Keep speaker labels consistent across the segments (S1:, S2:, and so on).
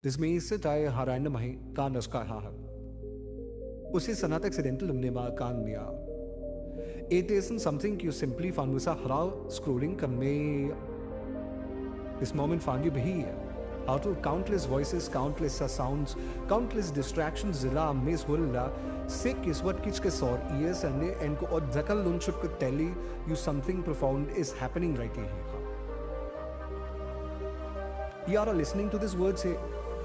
S1: Dismay tayo harana mahi kan askaha. Usi sanat accidental umnema kan miya. It isn't something you simply found with a harao scrolling kame. This moment found you behi. Out of countless voices, countless sounds, countless distractions, zilla miss hulla. Sick is what kichke saw ears and ko or zakal lunchut could tell you something profound is happening right here. You are listening to this word say.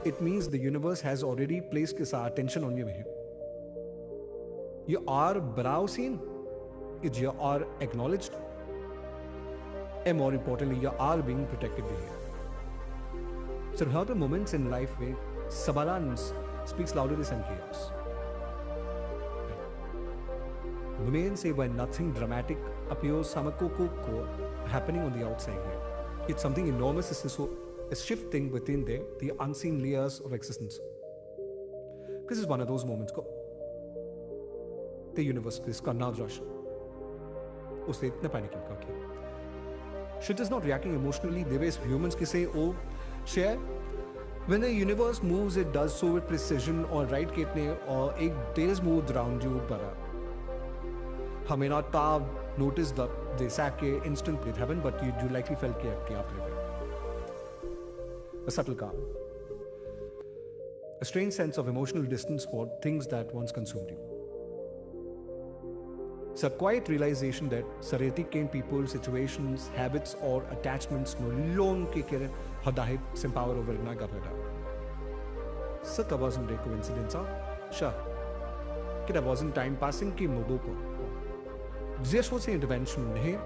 S1: It means the universe has already placed its attention on you. You are browsing, you are acknowledged, and more importantly, you are being protected here. So there are the moments in life where sabalance speaks louder than chaos. Women say when nothing dramatic appears happening on the outside here. It's something enormous is shifting within the unseen layers of existence. This is one of those moments. The universe is rush. Usse itna panicking ka. Shit is not reacting emotionally the way humans can say, oh, share. When the universe moves, it does so with precision or right kitne or ek days moved around you para. Hame not notice the sack instantly it happened, but you likely felt after it. A subtle calm. A strange sense of emotional distance for things that once consumed you. It's a quiet realization that sareti came people, situations, habits or attachments no longer had some power over naga. So that wasn't a coincidence. Sure. That wasn't time passing ki moboko. This was an intervention.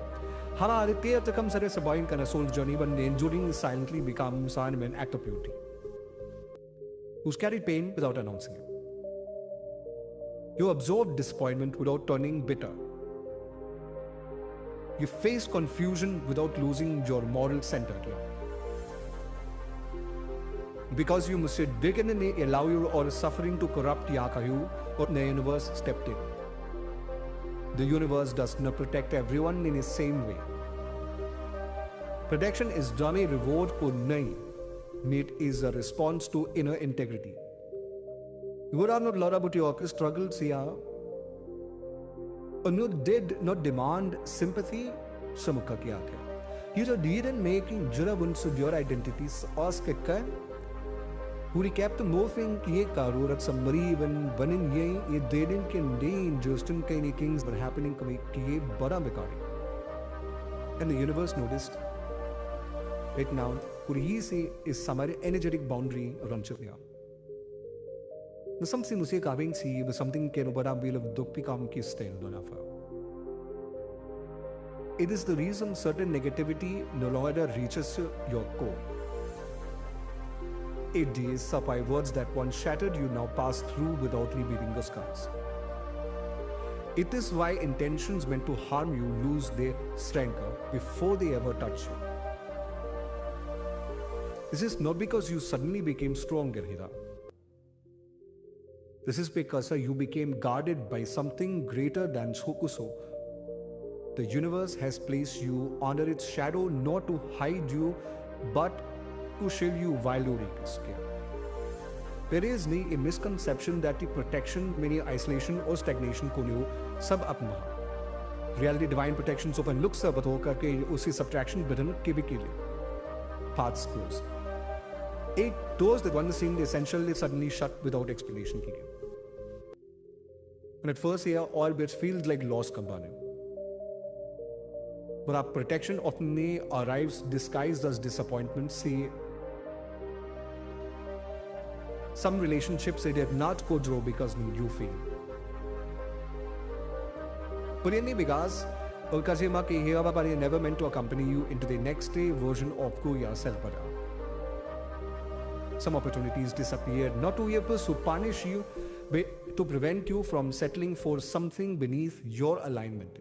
S1: Hala aditya takam sare sabayin kana soul journey when enduring silently becomes an act of beauty. Who's carried pain without announcing it. You absorb disappointment without turning bitter. You face confusion without losing your moral center. Because you must didn't allow your or suffering to corrupt yakayu or the universe stepped in. The universe does not protect everyone in the same way. Protection is done a reward for nahi. It is a response to inner integrity. You would have not learned about your struggles here. And you did not demand sympathy. You didn't make jurabunds of your identities. Ask a who recapped the morphing ye karurat summary when banin ye didn't can day Justin Kane Kings were happening ye bada mekari. And the universe noticed. Right now, Kurisi is some energetic boundary around Chivya. The something Musi carving see was something Kenobara Bill of Dukpikam Kistel Donafa. It is the reason certain negativity no longer reaches your core. 8 days, supply words that once shattered you now pass through without leaving the scars. It is why intentions meant to harm you lose their strength before they ever touch you. This is not because you suddenly became stronger, Hira. This is because you became guarded by something greater than Shokuso. The universe has placed you under its shadow not to hide you, but to shield you while you escape. There is a misconception that the protection, many isolation or stagnation ko niyo sab apna. Reality divine protection so when looks up hoka ke usi subtraction bidhan ke bikili. Paths close. Doors that once seemed essential suddenly shut without explanation. And at first here all bits feels like lost company. But our protection often arrives disguised as disappointment. See, some relationships they did not go through because you failed. But because never meant to accompany you into the next day version of yourself. Some opportunities disappeared, not to punish you, but to prevent you from settling for something beneath your alignment.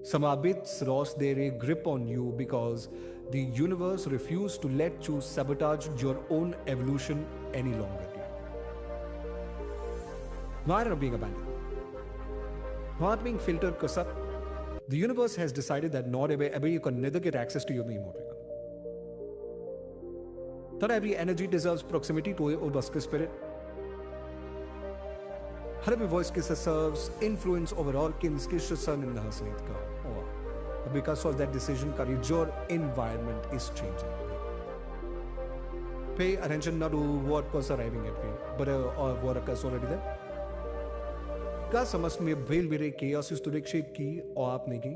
S1: Some habits lost their grip on you because the universe refused to let you sabotage your own evolution any longer. Not being abandoned. Not being filtered because the universe has decided that not ever you can neither get access to your emotion. Thought every energy deserves proximity to a Obaska spirit. Her every voice kiss serves influence over all kins kiss sun in the Hasnit ka. Because of that decision, your environment is changing. Pay attention not to what was arriving at me, but or what occurs already there. क्या समझ में भेल मेरे chaos is to shape की और आपने की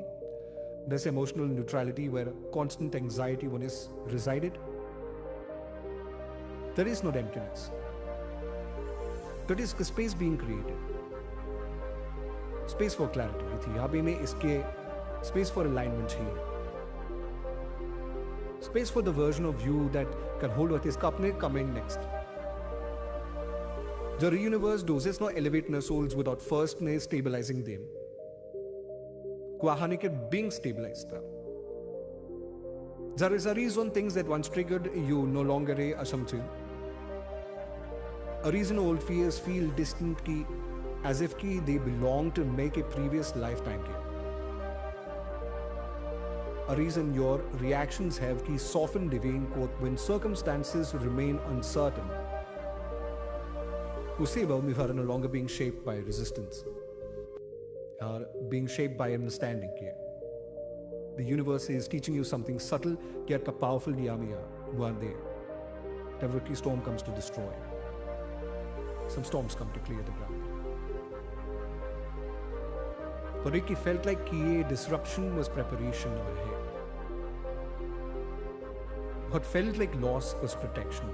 S1: this emotional neutrality where constant anxiety one is resided. There is no emptiness. There is a space being created. Space for clarity. यहाँ पे मैं इसके space for alignment here. Space for the version of you that can hold what is coming next. The universe does not elevate their souls without first stabilizing them. Kwahani being stabilized. There is a reason things that once triggered you no longer a assumption. A reason old fears feel distant ki, as if ki they belong to make a previous lifetime ki. A reason your reactions have ki softened when circumstances remain uncertain. Useba are no longer being shaped by resistance, are being shaped by understanding. The universe is teaching you something subtle yet powerful one day. Every storm comes to destroy. Some storms come to clear the ground. But it felt like a disruption was preparation in her head. What felt like loss was protection.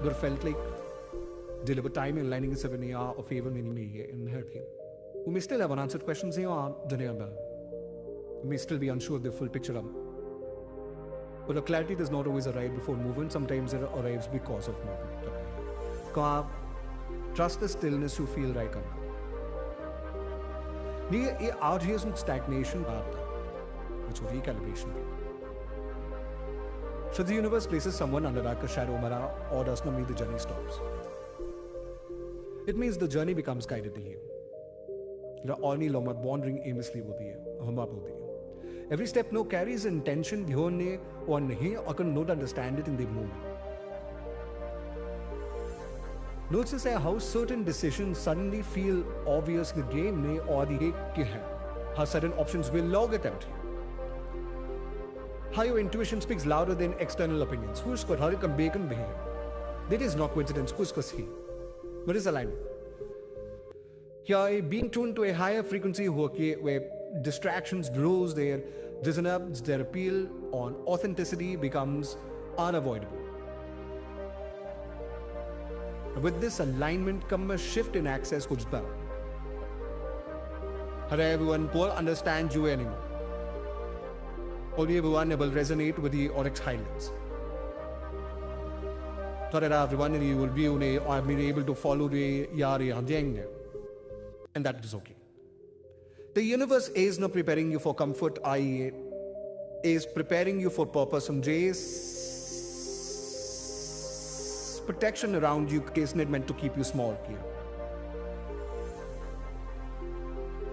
S1: But felt like deliver time in lining 7 years of favor in her team. We may still have unanswered questions here on we may still be unsure of the full picture. But the clarity does not always arrive before movement, sometimes it arrives because of movement. Trust the stillness you feel right now. ये आज ही इसमें stagnation बात है, which will recalibration be. So the universe places someone under a shadow or does not mean the journey stops. It means the journey becomes guided to you. The only longer wandering aimlessly will be every step no carries intention or can not understand it in the moment. Notice how certain decisions suddenly feel obvious in the game or the game. How certain options will log attempt. How your intuition speaks louder than external opinions. That is not coincidence. What is alignment? Being tuned to a higher frequency where distractions lose their dissonance, their appeal on authenticity becomes unavoidable. With this alignment comes a shift in access to power. Everyone will understand you anymore. Only everyone will resonate with the oryx highlights. So that everyone will be able to follow the yari and that is okay. The universe is not preparing you for comfort, i.e. is preparing you for purpose and protection around you is not meant to keep you small here.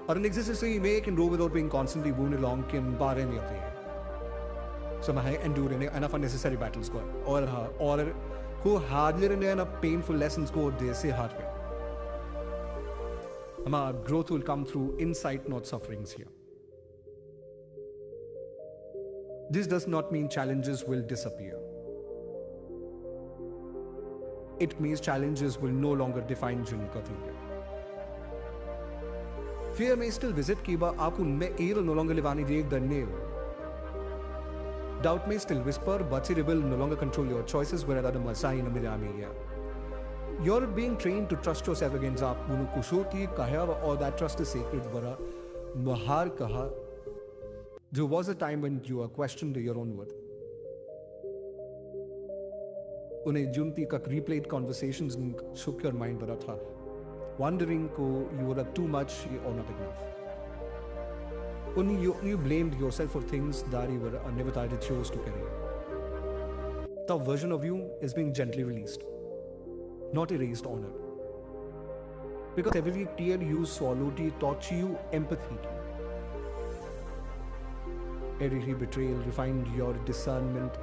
S1: Or an existence you may can grow without being constantly wounded along can bar any of the so I endure enough unnecessary battles go or who hardly enough painful lessons go they say hard way. Growth will come through insight, not sufferings here. This does not mean challenges will disappear. It means challenges will no longer define journey. Fear may still visit Kiba Aku may no longer live on the nail. Doubt may still whisper, but it will no longer control your choices where other Masai in a You're being trained to trust yourself against Apunu Kushoti, Kahava, or that trust is sacred, Bara, Mahar Kaha. There was a time when you were questioned your own worth. Une Junti ka replayed conversations and shook your mind, Baratha. Wondering ko you were too much or not enough. Only you blamed yourself for things that you were never thought it chose to carry. The version of you is being gently released. Not erased honor. Because every tear you swallowed taught you empathy. Every betrayal refined your discernment.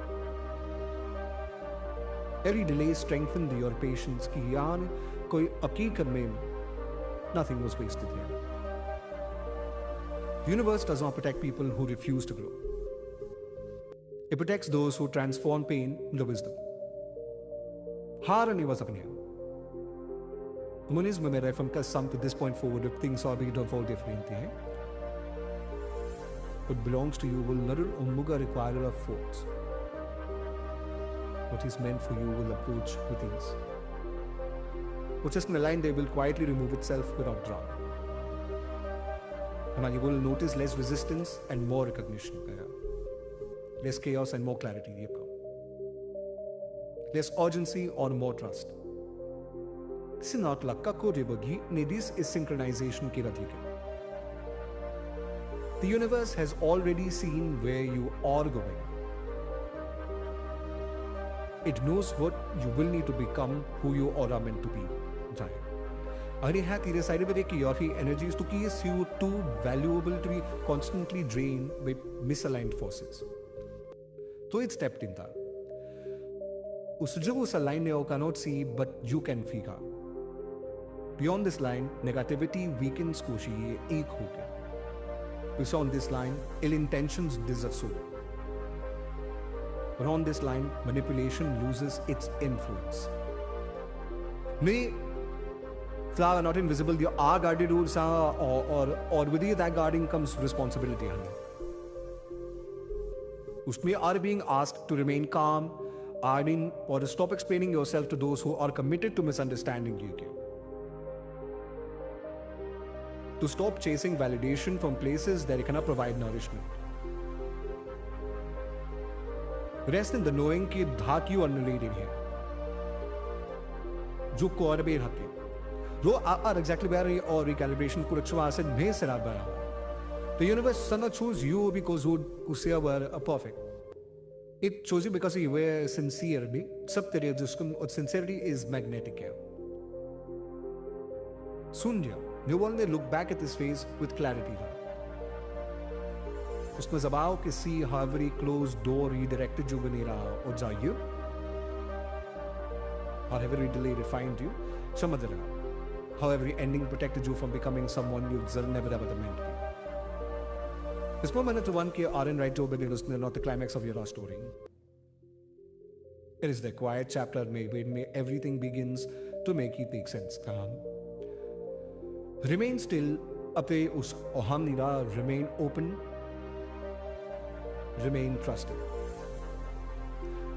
S1: Every delay strengthened your patience कि यार कोई हकीकत में nothing was wasted here. The universe does not protect people who refuse to grow. It protects those who transform pain into wisdom. Harani was up in here. Monism में from some to this point forward, if things are being done for different thing. What belongs to you will not umuga require of force. What is meant for you will approach with ease. Which is in a line they will quietly remove itself without drama. And you will notice less resistance and more recognition. Less chaos and more clarity. Less urgency or more trust. This is not lakka ko ribagi, this is synchronization ki radhike. The universe has already seen where you are going. It knows what you will need to become, who you are meant to be. And it has decided that your energy is too valuable to be constantly drained by misaligned forces. So it stepped in that. Us line you cannot see, but you can figure. Beyond this line, negativity weakens koshi ek ho gaya. Beyond this line, ill intentions disappear. But on this line, manipulation loses its influence. May flower not invisible, you are guarded rules or with that guarding comes responsibility. Usme are being asked to remain calm, or to stop explaining yourself to those who are committed to misunderstanding you. To stop chasing validation from places that cannot provide nourishment. Rest in the knowing that you are leading here. जो core बे रहते रो are exactly where or recalibration kurachwa said me serabara. The universe does not choose you because you were perfect. It chose you because you were sincere. Sincerity is magnetic. Sunya, you will look back at this phase with clarity. उसमें जबाव कि see how every closed door redirected you बनी रहा और जाइए or every delay refined you समझ रहा how every ending protected you from becoming someone you never ever meant to be. This moment to one कि aren't right to be not the climax of your last story. It is the quiet chapter where everything begins to make it make sense. Remain still अपने उस अहम निरा remain open. Remain trusted.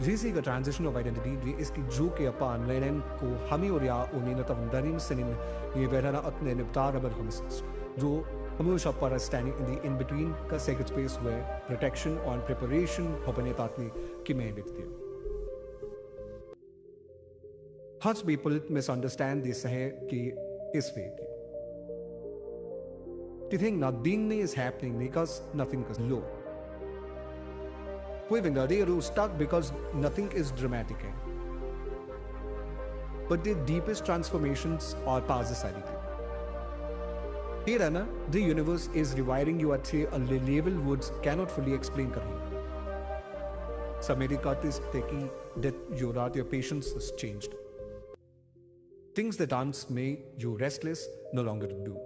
S1: This is a transition of identity. This is जो के अपन लेने को हमी और या उन्हें न तब दरिम सनिन ये बेहरा अपने निपटार अबर हमस जो हमेशा पर standing in the in between का sacred space where protection and preparation अपने तात्मी की मैं देखती हूँ. Much people misunderstand this है कि इस way की. They think nothing is happening because nothing is low. They are stuck because nothing is dramatic. But the deepest transformations are past the universe is rewiring you at a level words cannot fully explain. Some cut is taking that your patience has changed. Things that once made you restless no longer do.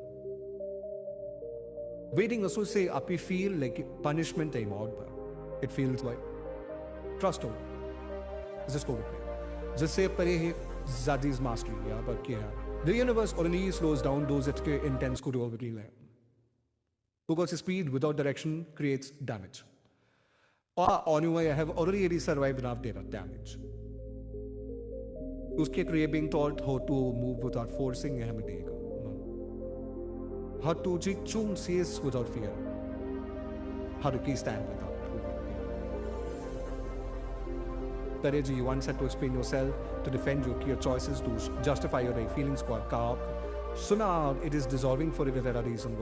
S1: Waiting also say up you feel like punishment time out. It feels like trust over. Just go with me. Just say pare Zadi's mastery. The universe only slows down those that intense could overly learn. Because speed without direction creates damage. On your way, I have already survived enough data damage. Uske kriye being taught how to move without forcing how to choose without fear. How to keep stand without. Courage you once had to explain yourself, to defend your choices, to justify your feelings. So now it is dissolving for a reason.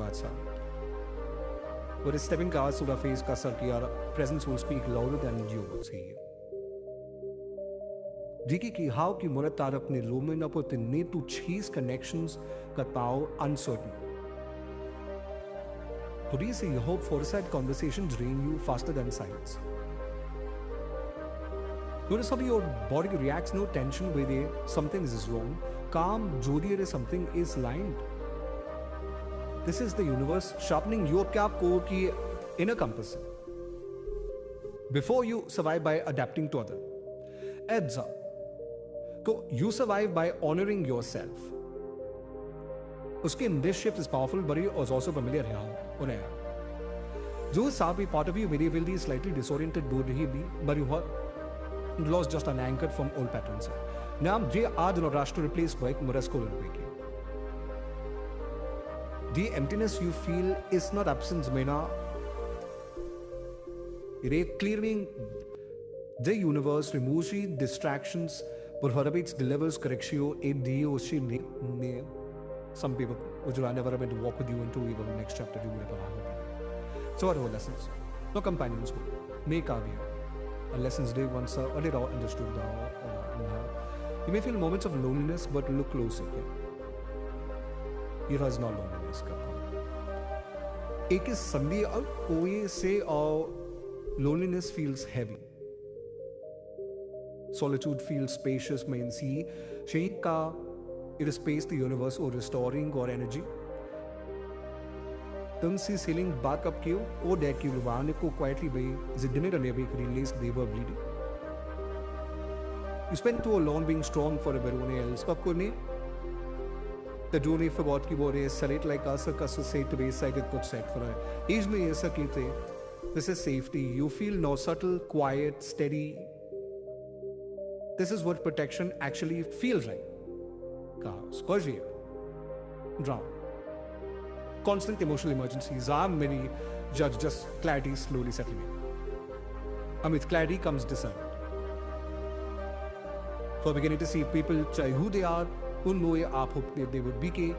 S1: But it's stepping cards to the face, your presence will speak louder than you would say. Diki ki how ki murat tarap ne lomen up the need to chase connections kat pao uncertain. Today say you hope foresight conversations drain you faster than silence. Notice how your body reacts, no tension with it, something is wrong. Calm, jodi, something is lined. This is the universe sharpening your cap core ki inner compass. Before you survive by adapting to other. Heads up. So you survive by honoring yourself. Uske this shift is powerful, but it is also familiar here. Jo sabi part of you very will be slightly disoriented, do rahi bhi, but you have lost just an anchor from old patterns. Now, je aad no rush to replace work murasko lulbeki. The emptiness you feel is not absence, mena. It is clearing the universe, removes distractions, but it delivers correction. Some people would never have to walk with you into even the next chapter. So, what are lessons? No companions. Make our lessons day once a little understood. You may feel moments of loneliness, but look closer. Here is not loneliness. Ek is Sunday koye say loneliness feels heavy. Solitude feels spacious, means he ka it is space the universe or restoring or energy. Tumsi sailing back up kiyo or deck you ko quietly by zidne and never released they were bleeding. You spent too long being strong for everyone else. Papkone the drone forgot ki bore salate like us a say to be cited could set for her. Age me yes kite. This is safety. You feel no subtle, quiet, steady. This is what protection actually feels like. Chaos, Persia, drown. Constant emotional emergencies are many. Judge just clarity slowly settling in. And with clarity comes discernment. So beginning to see people, who they are, they would be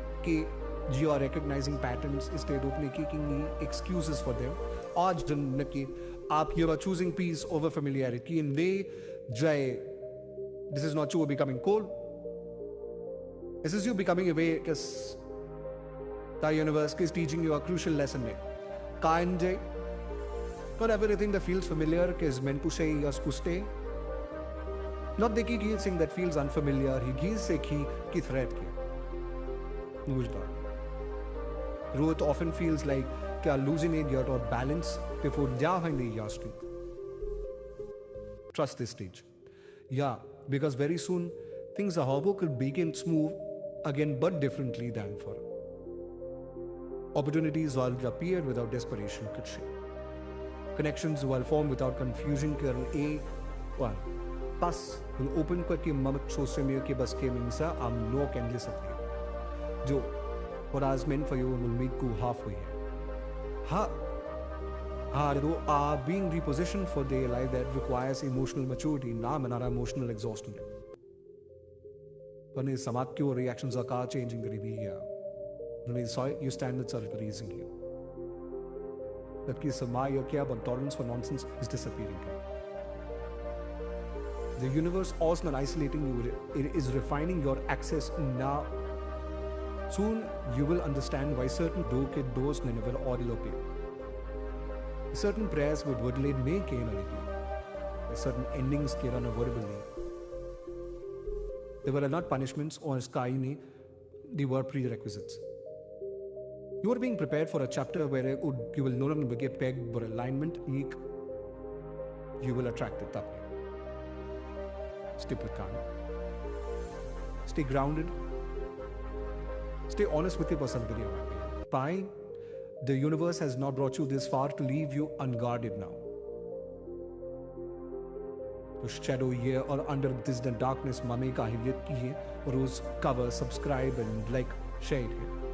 S1: you are recognizing patterns instead of making excuses for them. You are choosing peace over familiarity, and this is not you becoming cold. This is you becoming aware because the universe is teaching you a crucial lesson. Not everything that feels familiar is meant to say yes to stay. Not the thing that feels unfamiliar. He gives a key threat. Growth often feels like losing it or balance before your strength. Trust this stage. Yeah, because very soon things could begin smooth again, but differently than for. Opportunities will appear without desperation. Connections will form without confusion. A1 pass will open करके ममत सोचे में के बस के मिंसा am no endless अपने जो what is meant for you will meet go halfway. Are being repositioned for their life that requires emotional maturity, not emotional exhaustion. When samat your reactions are changing your standards are increasing you. That ki samay but tolerance for nonsense is disappearing. The universe also not isolating you, it is refining your access now. Soon you will understand why certain doors never audio appear. Certain prayers would lead me certain endings ke unavoidable. They were not punishments or sky, they were prerequisites. You are being prepared for a chapter where you will no longer get pegged for alignment. You will attract it. Stay with calm. Stay grounded. Stay honest with your person. The universe has not brought you this far to leave you unguarded now. To shadow here or under this darkness, mame ka hidayat ki hai, or cover, subscribe and like, share it here.